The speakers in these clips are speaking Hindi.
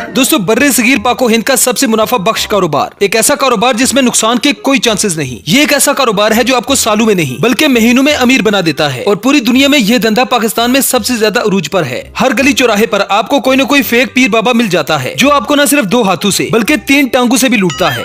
दोस्तों, बर्रे सगीर पाको हिंद का सबसे मुनाफा बख्श कारोबार, एक ऐसा कारोबार जिसमें नुकसान के कोई चांसेस नहीं। ये एक ऐसा कारोबार है जो आपको सालों में नहीं बल्कि महीनों में अमीर बना देता है और पूरी दुनिया में यह धंधा पाकिस्तान में सबसे ज्यादा अरूज पर है। हर गली चौराहे पर आपको कोई न कोई फेक पीर बाबा मिल जाता है जो आपको न सिर्फ 2 हाथों से बल्कि 3 टांगों से भी लूटता है।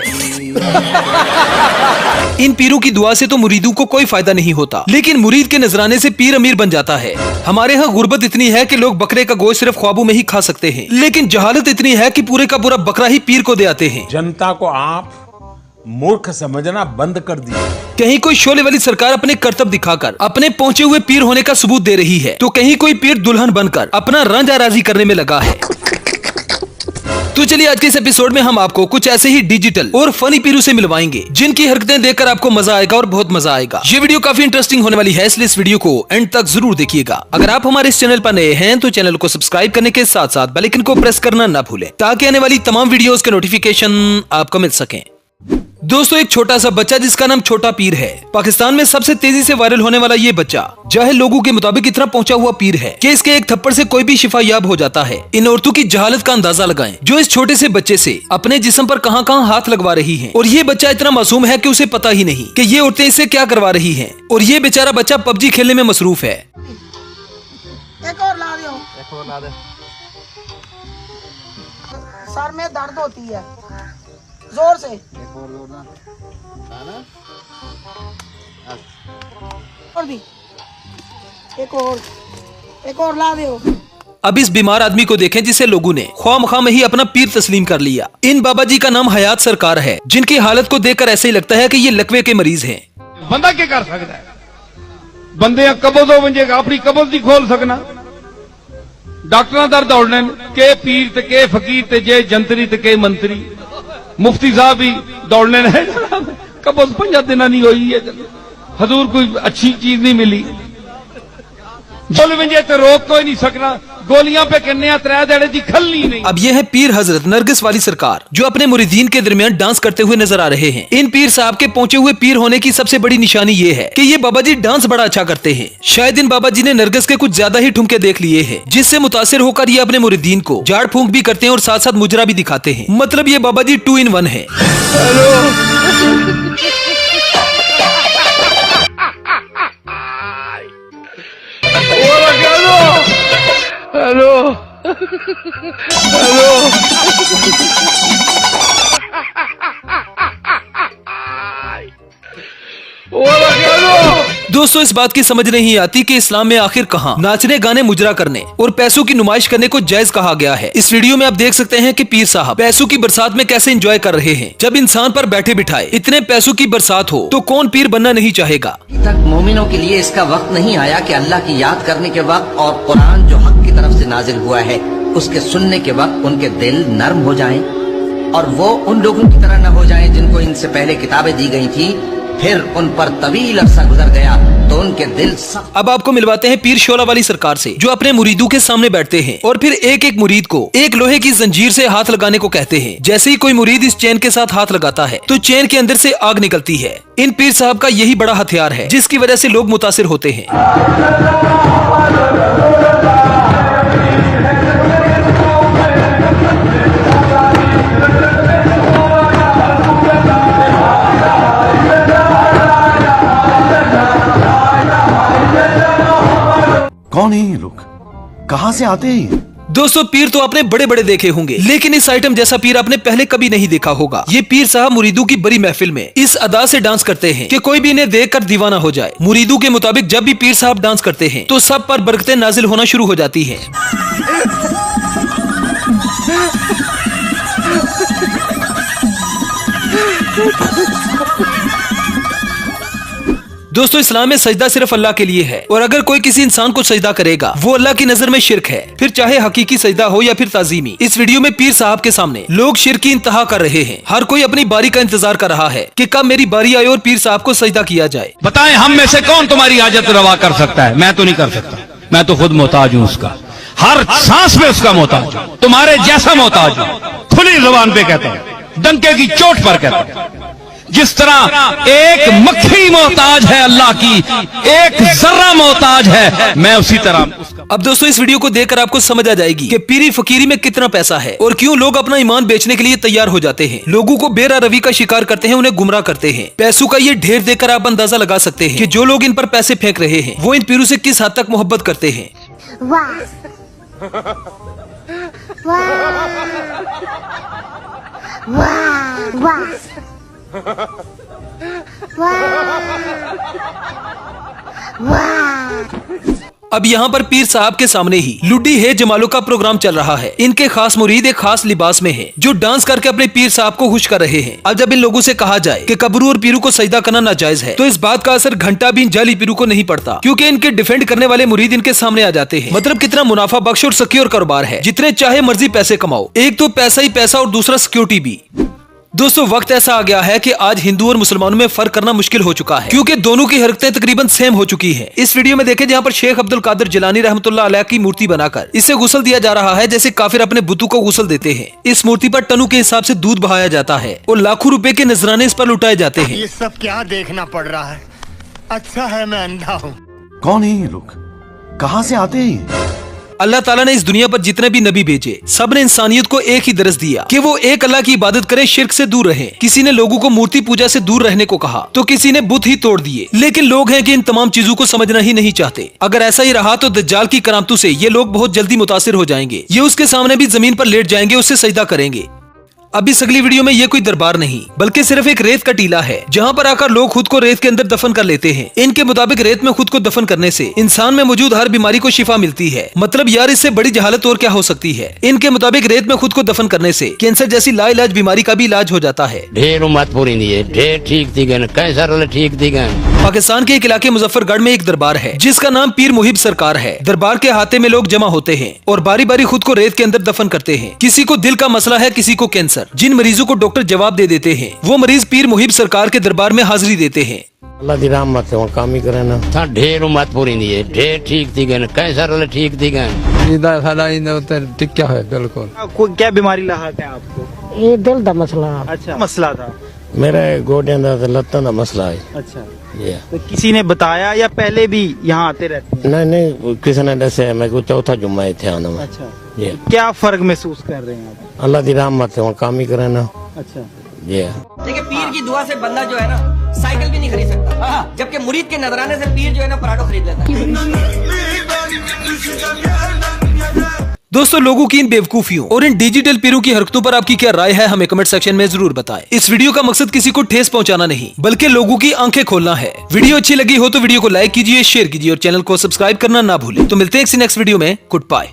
इन पीरों की दुआ से तो मुरीदों को कोई फायदा नहीं होता, लेकिन मुरीद के नजराने से पीर अमीर बन जाता है। हमारे यहाँ गुर्बत इतनी है कि लोग बकरे का गोश्त सिर्फ ख्वाबों में ही खा सकते हैं, लेकिन जहालत इतनी है कि पूरे का पूरा बकरा ही पीर को दे आते हैं। जनता को आप मूर्ख समझना बंद कर दिया। कहीं कोई शोले वाली सरकार अपने कर्तव्य दिखाकर अपने पहुंचे हुए पीर होने का सबूत दे रही है, तो कहीं कोई पीर दुल्हन बनकर अपना रांझा राजी करने में लगा है। तो चलिए आज के इस एपिसोड में हम आपको कुछ ऐसे ही डिजिटल और फनी पीरों से मिलवाएंगे जिनकी हरकतें देखकर आपको मजा आएगा और बहुत मजा आएगा। ये वीडियो काफी इंटरेस्टिंग होने वाली है, इसलिए इस वीडियो को एंड तक जरूर देखिएगा। अगर आप हमारे इस चैनल पर नए हैं तो चैनल को सब्सक्राइब करने के साथ साथ बेल आइकन को प्रेस करना ना भूलें ताकि आने वाली तमाम वीडियोस के नोटिफिकेशन आपको मिल सकें। दोस्तों, एक छोटा सा बच्चा जिसका नाम छोटा पीर है, पाकिस्तान में सबसे तेजी से वायरल होने वाला ये बच्चा जाहिल लोगों के मुताबिक इतना पहुंचा हुआ पीर है कि इसके एक थप्पड़ से कोई भी शिफायाब हो जाता है। इन औरतों की जहालत का अंदाजा लगाएं जो इस छोटे से बच्चे से अपने जिस्म पर कहां कहां हाथ लगवा रही हैं। और ये बच्चा इतना मासूम है कि उसे पता ही नहीं कि ये औरतें इससे क्या करवा रही हैं। और ये बेचारा बच्चा पबजी खेलने में मसरूफ है। एक और ला दो। एक और ला दे। सर में दर्द होती है, जोर से। एक और जोर ना। और भी। एक और ला दो। अब इस बीमार आदमी को देखें जिसे लोगों ने ख्वामखा में ही अपना पीर तस्लीम कर लिया। इन बाबा जी का नाम हयात सरकार है, जिनकी हालत को देखकर ऐसे ही लगता है कि ये लकवे के मरीज हैं। बंदा क्या कर सकता है? बंदे कबज हो वंजे अपनी कबज नहीं खोल सकना। डॉक्टर दर दौड़ने के पीर ते के फकीर ते जे जंतरी ते के मंत्री, मुफ्ती साहब भी दौड़ने कबज 5 दिन नहीं हुई है। हजूर कोई अच्छी चीज नहीं मिली। बोल वंजे तो रोक कोई नहीं सकना। गोलियां पे करने 3 देड़े दी खलनी नहीं। अब ये है पीर हजरत नरगिस वाली सरकार जो अपने मुरीदीन के दरमियान डांस करते हुए नजर आ रहे हैं। इन पीर साहब के पहुंचे हुए पीर होने की सबसे बड़ी निशानी ये है कि ये बाबा जी डांस बड़ा अच्छा करते हैं। शायद इन बाबा जी ने नरगिस के कुछ ज्यादा ही ठुमके देख लिए हैं, जिससे मुतासिर होकर ये अपने मुरीदीन को झाड़ फूंक भी करते हैं और साथ साथ मुजरा भी दिखाते हैं। मतलब ये बाबा जी 2 in 1 है। हेलो हेलो दोस्तों, इस बात की समझ नहीं आती कि इस्लाम में आखिर कहां नाचने गाने मुजरा करने और पैसों की नुमाइश करने को जायज कहा गया है। इस वीडियो में आप देख सकते हैं कि पीर साहब पैसों की बरसात में कैसे एंजॉय कर रहे हैं। जब इंसान पर बैठे बिठाए इतने पैसों की बरसात हो तो कौन पीर बनना नहीं चाहेगा। तक मोमिनों के लिए इसका वक्त नहीं आया कि अल्लाह की याद करने के वक्त और कुरान जो हक की तरफ से नाजिल हुआ है उसके सुनने के वक्त उनके दिल नर्म हो जाएं और वो उन लोगों की तरह न हो जाएं जिनको इनसे पहले किताबें दी गई थी, फिर उन पर तवील अरसा गुजर गया तो उनके दिल सब। अब आपको मिलवाते हैं पीर शोला वाली सरकार से जो अपने मुरीदों के सामने बैठते हैं और फिर एक एक मुरीद को एक लोहे की जंजीर से हाथ लगाने को कहते हैं। जैसे ही कोई मुरीद इस चेन के साथ हाथ लगाता है तो चेन के अंदर से आग निकलती है। इन पीर साहब का यही बड़ा हथियार है जिसकी वजह से लोग मुतासिर होते हैं। कौन है ये लोग? कहां से आते हैं? दोस्तों, पीर तो आपने बड़े बड़े देखे होंगे, लेकिन इस आइटम जैसा पीर आपने पहले कभी नहीं देखा होगा। ये पीर साहब मुरीदों की बड़ी महफिल में इस अदा से डांस करते हैं कि कोई भी इन्हें देखकर दीवाना हो जाए। मुरीदों के मुताबिक जब भी पीर साहब डांस करते हैं तो सब पर बरकतें नाजिल होना शुरू हो जाती हैं। दोस्तों, इस्लाम में सजदा सिर्फ अल्लाह के लिए है और अगर कोई किसी इंसान को सजदा करेगा वो अल्लाह की नजर में शिर्क है, फिर चाहे हकीकी सजदा हो या फिर ताजीमी। इस वीडियो में पीर साहब के सामने लोग शिर्क की इंतहा कर रहे हैं। हर कोई अपनी बारी का इंतजार कर रहा है कि कब मेरी बारी आए और पीर साहब को सजदा किया जाए। बताएं हम में से कौन तुम्हारी हाजत रवा कर सकता है? मैं तो नहीं कर सकता। मैं तो खुद मोहताज हूँ उसका, हर सांस में उसका मोहताज हूँ। तुम्हारे जैसा मोहताज हूँ। खुली जुबान पे कहता हूँ, डंके की चोट पर कहता हूँ। जिस तरह एक मक्खी मोहताज है अल्लाह की, एक जर्रा मोहताज है, मैं उसी तरह। अब दोस्तों इस वीडियो को देखकर आपको समझ आ जाएगी कि पीरी फकीरी में कितना पैसा है और क्यों लोग अपना ईमान बेचने के लिए तैयार हो जाते हैं, लोगों को बेरा रवि का शिकार करते हैं, उन्हें गुमराह करते हैं। पैसों का ये ढेर देखकर आप अंदाजा लगा सकते हैं कि जो लोग इन पर पैसे फेंक रहे हैं वो इन पीरों से किस हद तक मोहब्बत करते हैं। वाह वाह वाह वाह। अब यहाँ पर पीर साहब के सामने ही लुड्डी है जमालों का प्रोग्राम चल रहा है। इनके खास मुरीद एक खास लिबास में हैं, जो डांस करके अपने पीर साहब को खुश कर रहे हैं। अब जब इन लोगों से कहा जाए कि कब्रू और पीरू को सजदा करना नाजायज है, तो इस बात का असर घंटा भी इन जाली पीरू को नहीं पड़ता, क्योंकि इनके डिफेंड करने वाले मुरीद इनके सामने आ जाते हैं। मतलब कितना मुनाफा बख्श और सिक्योर कारोबार है, जितने चाहे मर्जी पैसे कमाओ। एक तो पैसा ही पैसा और दूसरा सिक्योरिटी भी। दोस्तों वक्त ऐसा आ गया है कि आज हिंदू और मुसलमानों में फर्क करना मुश्किल हो चुका है, क्योंकि दोनों की हरकतें तकरीबन सेम हो चुकी हैं। इस वीडियो में देखें जहां पर शेख अब्दुल कादिर जिलानी रहमतुल्लाह अलैह की मूर्ति बनाकर इसे गुस्ल दिया जा रहा है, जैसे काफिर अपने बुतों को गुस्ल देते हैं। इस मूर्ति पर टनों के हिसाब से दूध बहाया जाता है और लाखों रुपए के नजराने इस पर लुटाए जाते हैं। ये सब क्या देखना पड़ रहा है? अच्छा है मैं अंधा हूँ। कौन है ये लोग? कहाँ से आते हैं? अल्लाह ताला ने इस दुनिया पर जितने भी नबी भेजे, सब ने इंसानियत को एक ही दरस दिया कि वो एक अल्लाह की इबादत करे, शिर्क से दूर रहे। किसी ने लोगों को मूर्ति पूजा से दूर रहने को कहा, तो किसी ने बुत ही तोड़ दिए। लेकिन लोग हैं कि इन तमाम चीजों को समझना ही नहीं चाहते। अगर ऐसा ही रहा तो दज्जाल की करामतों से ये लोग बहुत जल्दी मुतासिर हो जाएंगे। ये उसके सामने भी जमीन पर लेट जाएंगे, उससे सजदा करेंगे। अब इस अगली वीडियो में ये कोई दरबार नहीं बल्कि सिर्फ एक रेत का टीला है, जहाँ पर आकर लोग खुद को रेत के अंदर दफन कर लेते हैं। इनके मुताबिक रेत में खुद को दफन करने से इंसान में मौजूद हर बीमारी को शिफा मिलती है। मतलब यार इससे बड़ी जहालत और क्या हो सकती है। इनके मुताबिक रेत में खुद को दफन करने से कैंसर जैसी लाइलाज बीमारी का भी इलाज हो जाता है। ढेर उम्मत पूरी नहीं है, ढेर ठीक थी गन, कैंसर ठीक थी गन। पाकिस्तान के एक इलाके मुजफ्फरगढ़ में एक दरबार है जिसका नाम पीर मुहिब सरकार है। दरबार के हाथे में लोग जमा होते हैं और बारी बारी खुद को रेत के अंदर दफन करते हैं। किसी को दिल का मसला है, किसी को कैंसर। जिन मरीजों को डॉक्टर जवाब दे देते हैं वो मरीज पीर मुहिब सरकार के दरबार में हाजिरी देते हैं। अल्लाह दी रहमत से काम ही करे ना, था ढेर उम्मत पूरी नहीं है, ढेर ठीक थी गन, कैंसर ठीक थी गन। इधर साला इधर टिक्का है बिल्कुल। कोई क्या बीमारी लाहक है आपको? ये दिल दा मसला। अच्छा मसला था? मेरा गोडियां दा ते लत्तां दा मसला है। अच्छा ये तो किसी ने बताया या पहले भी यहाँ आते रहते हैं? नहीं नहीं किसी ने दसे, मैं को चौथा जुम्मा थे आना में। अच्छा ये क्या फर्क महसूस कर रहे हैं आप? अल्लाह दी रहमत से काम ही करे ना। अच्छा ये देखिए पीर की दुआ से बंदा जो है ना साइकिल भी नहीं खरीद सकता, जबकि मुरीद के नजराने से पीर जो है ना पराठो खरीद लेता है। दोस्तों लोगों की इन बेवकूफियों और इन डिजिटल पीरों की हरकतों पर आपकी क्या राय है, हमें कमेंट सेक्शन में जरूर बताएं। इस वीडियो का मकसद किसी को ठेस पहुंचाना नहीं बल्कि लोगों की आंखें खोलना है। वीडियो अच्छी लगी हो तो वीडियो को लाइक कीजिए, शेयर कीजिए और चैनल को सब्सक्राइब करना ना भूलें। तो मिलते हैं नेक्स्ट वीडियो में। Good bye.